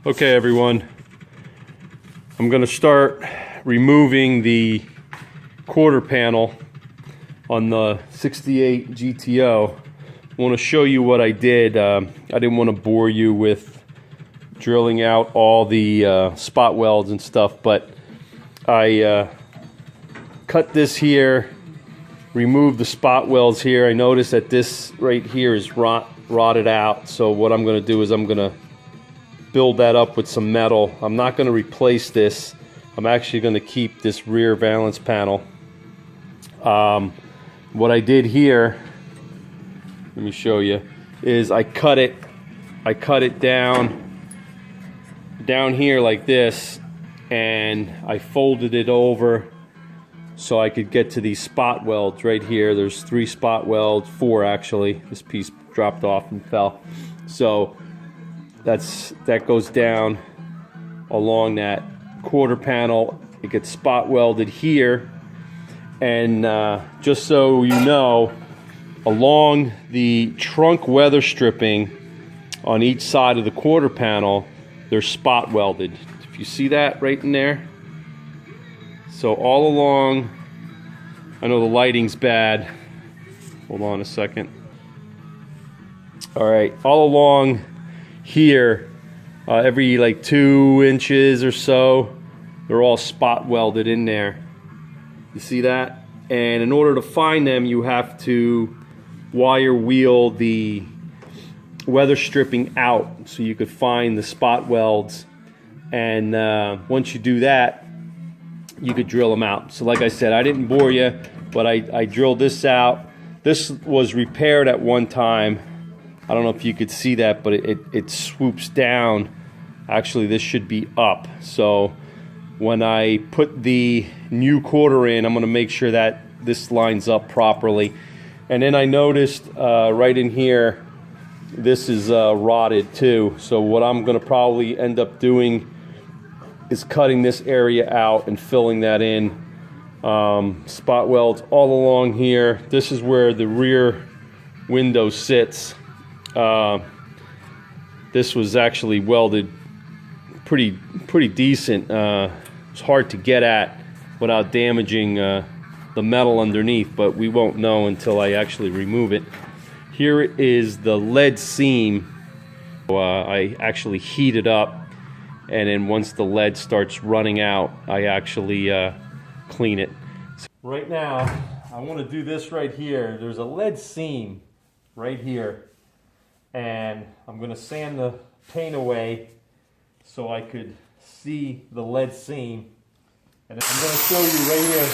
Okay everyone, I'm going to start removing the quarter panel on the 68 GTO. I want to show you what I did. I didn't want to bore you with drilling out all the spot welds and stuff, but I cut this here, removed the spot welds here. I noticed that this right here is rotted out, so what I'm going to do is I'm going to build that up with some metal. I'm not going to replace this. I'm actually going to keep this rear valance panel. What I did here, let me show you, is I cut it down here like this, and I folded it over so I could get to these spot welds right here. There's 3 spot welds, 4 actually. This piece dropped off and fell. So that goes down along that quarter panel. It gets spot welded here, and just so you know, along the trunk weather stripping on each side of the quarter panel, they're spot welded. If you see that right in there, so all along, I know the lighting's bad, hold on a second. All right, all along here, every like 2 inches or so, they're all spot welded in there. You see that? And in order to find them, you have to wire wheel the weather stripping out so you could find the spot welds. And once you do that, you could drill them out. So like I said, I didn't bore you, but I drilled this out. This was repaired at one time. I don't know if you could see that, but it swoops down. Actually, this should be up. So when I put the new quarter in, I'm going to make sure that this lines up properly. And then I noticed right in here, this is rotted too. So what I'm going to probably end up doing is cutting this area out and filling that in. Spot welds all along here. This is where the rear window sits. This was actually welded pretty decent. It's hard to get at without damaging the metal underneath, but we won't know until I actually remove it. Here is the lead seam. I actually heat it up, and then once the lead starts running out, I actually clean it. So right now, I want to do this right here. There's a lead seam right here, and I'm going to sand the paint away so I could see the lead seam. And I'm going to show you right here.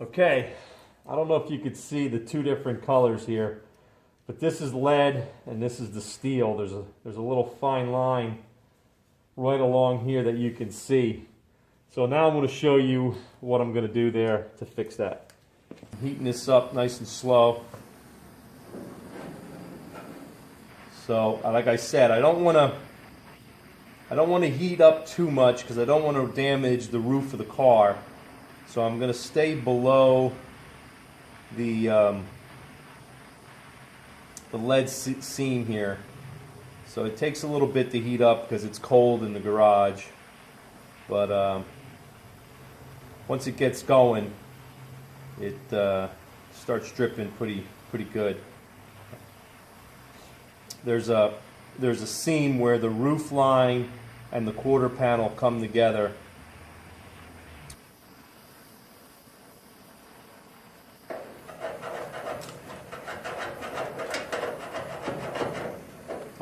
Okay, I don't know if you could see the 2 different colors here, but this is lead and this is the steel. There's a little fine line right along here that you can see. So now I'm going to show you what I'm going to do there to fix that. I'm heating this up nice and slow. So like I said, I don't want to heat up too much because I don't want to damage the roof of the car. So I'm going to stay below the lead seam here. So it takes a little bit to heat up because it's cold in the garage. But once it gets going, it starts dripping pretty good. There's a seam where the roof line and the quarter panel come together.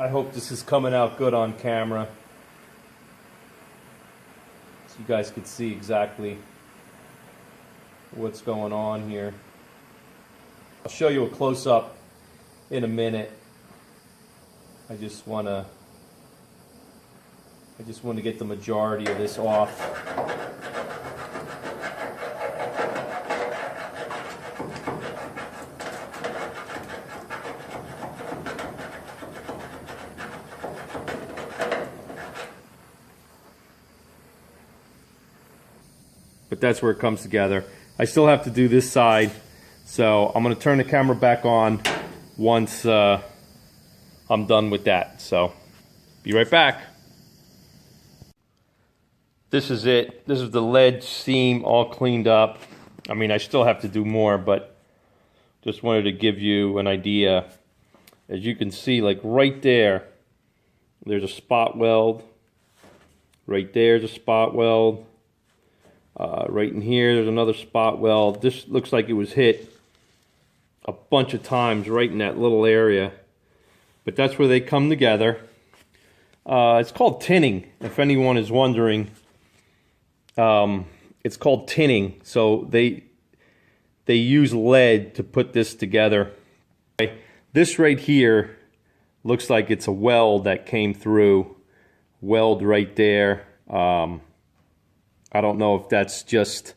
I hope this is coming out good on camera so you guys can see exactly what's going on here. I'll show you a close-up in a minute. I just want to get the majority of this off. But that's where it comes together. I still have to do this side, so I'm going to turn the camera back on once I'm done with that. So, be right back. This is it. This is the lead seam all cleaned up. I mean, I still have to do more, but just wanted to give you an idea. As you can see, like right there, there's a spot weld. Right there's a spot weld. Right in here, there's another spot weld. This looks like it was hit a bunch of times right in that little area. But that's where they come together. It's called tinning, if anyone is wondering. It's called tinning. So they use lead to put this together. This right here looks like it's a weld that came through. Weld right there. I don't know if that's just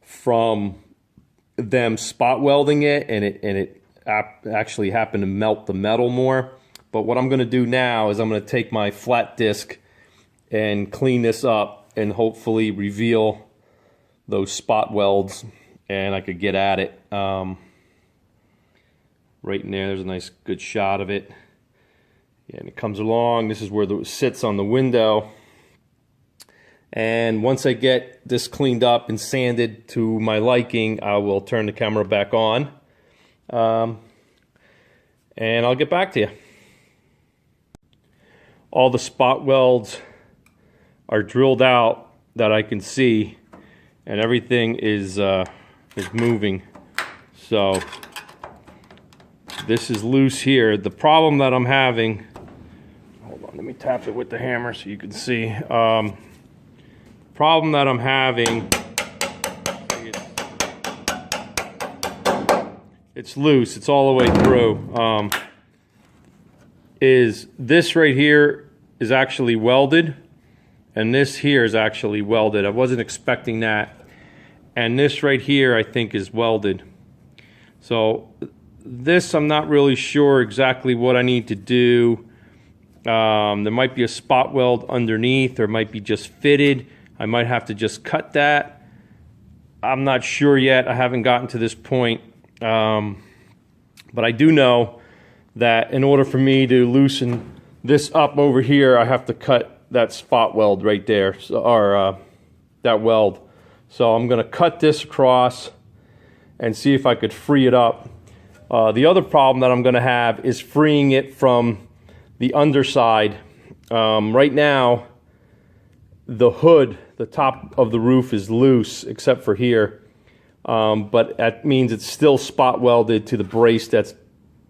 from them spot welding it and it actually happened to melt the metal more. But what I'm going to do now is I'm going to take my flat disc and clean this up and hopefully reveal those spot welds, and I could get at it. Right in there's a nice good shot of it. Yeah, and it comes along. This is where it sits on the window. And once I get this cleaned up and sanded to my liking, I will turn the camera back on. And I'll get back to you. All the spot welds are drilled out that I can see, and everything is moving. So this is loose here. The problem that I'm having, hold on, let me tap it with the hammer so you can see. Problem that I'm having, it's loose, it's all the way through, is this right here is actually welded, and this here is actually welded. I wasn't expecting that. And this right here I think is welded. So this I'm not really sure exactly what I need to do. There might be a spot weld underneath, or it might be just fitted. I might have to just cut that. I'm not sure yet. I haven't gotten to this point. But I do know that in order for me to loosen this up over here, I have to cut that spot weld right there, or that weld. So I'm going to cut this across and see if I could free it up. The other problem that I'm going to have is freeing it from the underside. Right now, the hood, the top of the roof is loose except for here, but that means it's still spot welded to the brace that's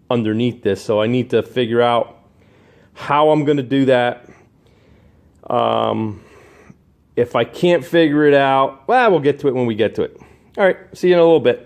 underneath this. So I need to figure out how I'm going to do that. If I can't figure it out, well, we'll get to it when we get to it. All right, see you in a little bit.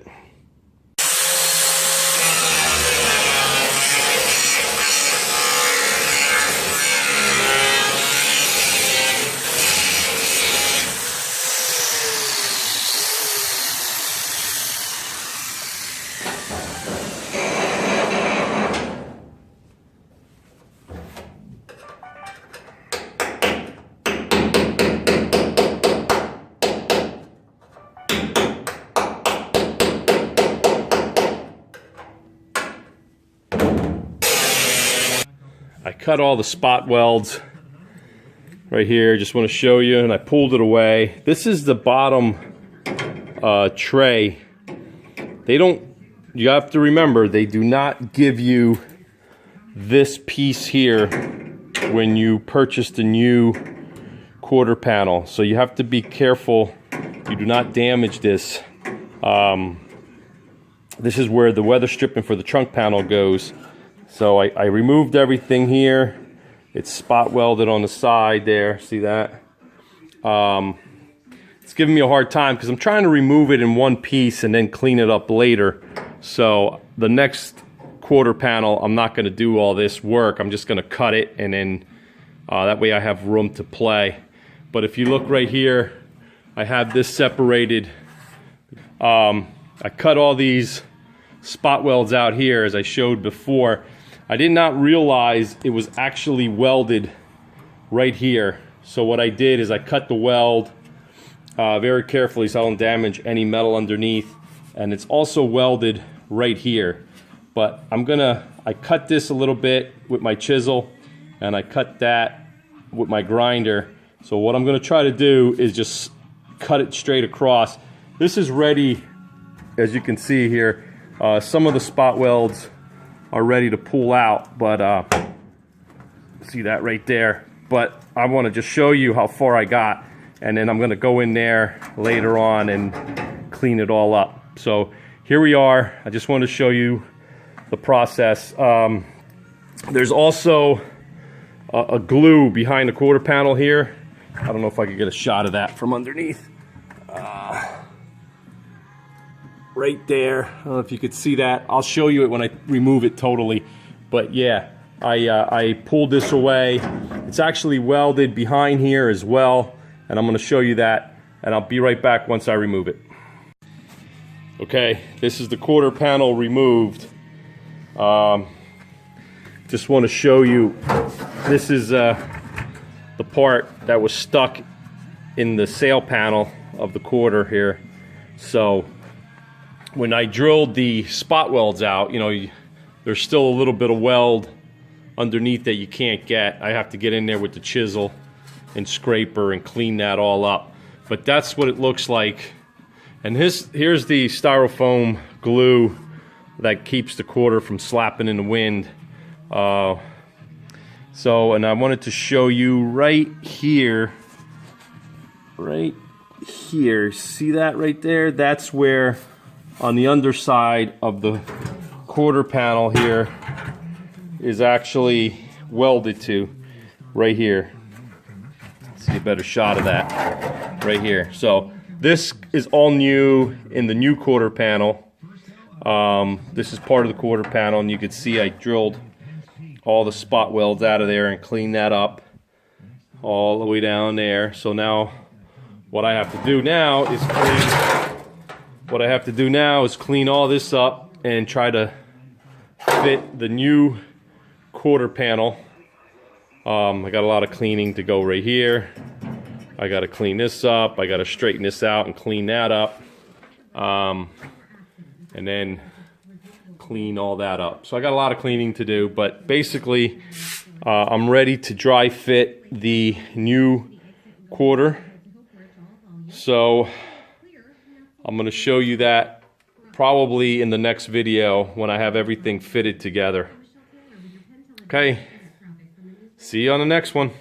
I cut all the spot welds right here, just want to show you, and I pulled it away. This is the bottom tray. You have to remember, they do not give you this piece here when you purchase the new quarter panel. So you have to be careful you do not damage this. This is where the weather stripping for the trunk panel goes. So I removed everything here. It's spot welded on the side there. See that? It's giving me a hard time because I'm trying to remove it in one piece and then clean it up later. So the next quarter panel, I'm not going to do all this work. I'm just going to cut it, and then that way I have room to play. But if you look right here, I have this separated. I cut all these spot welds out here as I showed before. I did not realize it was actually welded right here. So what I did is I cut the weld very carefully so I don't damage any metal underneath, and it's also welded right here. But I cut this a little bit with my chisel, and I cut that with my grinder. So what I'm gonna try to do is just cut it straight across. This is ready, as you can see here. Some of the spot welds are ready to pull out, but see that right there. But I want to just show you how far I got, and then I'm going to go in there later on and clean it all up. So here we are. I just want to show you the process. There's also a glue behind the quarter panel here. I don't know if I could get a shot of that from underneath. Right there. I don't know if you could see that. I'll show you it when I remove it totally. But yeah, I pulled this away. It's actually welded behind here as well, and I'm going to show you that, and I'll be right back once I remove it. Okay, this is the quarter panel removed. Just want to show you, this is the part that was stuck in the sail panel of the quarter here. So when I drilled the spot welds out, you know, there's still a little bit of weld underneath that you can't get. I have to get in there with the chisel and scraper and clean that all up. But that's what it looks like. And here's the styrofoam glue that keeps the quarter from slapping in the wind. And I wanted to show you right here. Right here. See that right there? That's where on the underside of the quarter panel here is actually welded to, right here. See a better shot of that right here. So this is all new in the new quarter panel. This is part of the quarter panel, and you can see I drilled all the spot welds out of there and cleaned that up all the way down there. So now what I have to do now is clean all this up and try to fit the new quarter panel. I got a lot of cleaning to go right here. I got to clean this up. I got to straighten this out and clean that up. And then clean all that up. So I got a lot of cleaning to do, but basically I'm ready to dry fit the new quarter. So I'm going to show you that probably in the next video when I have everything fitted together. Okay, see you on the next one.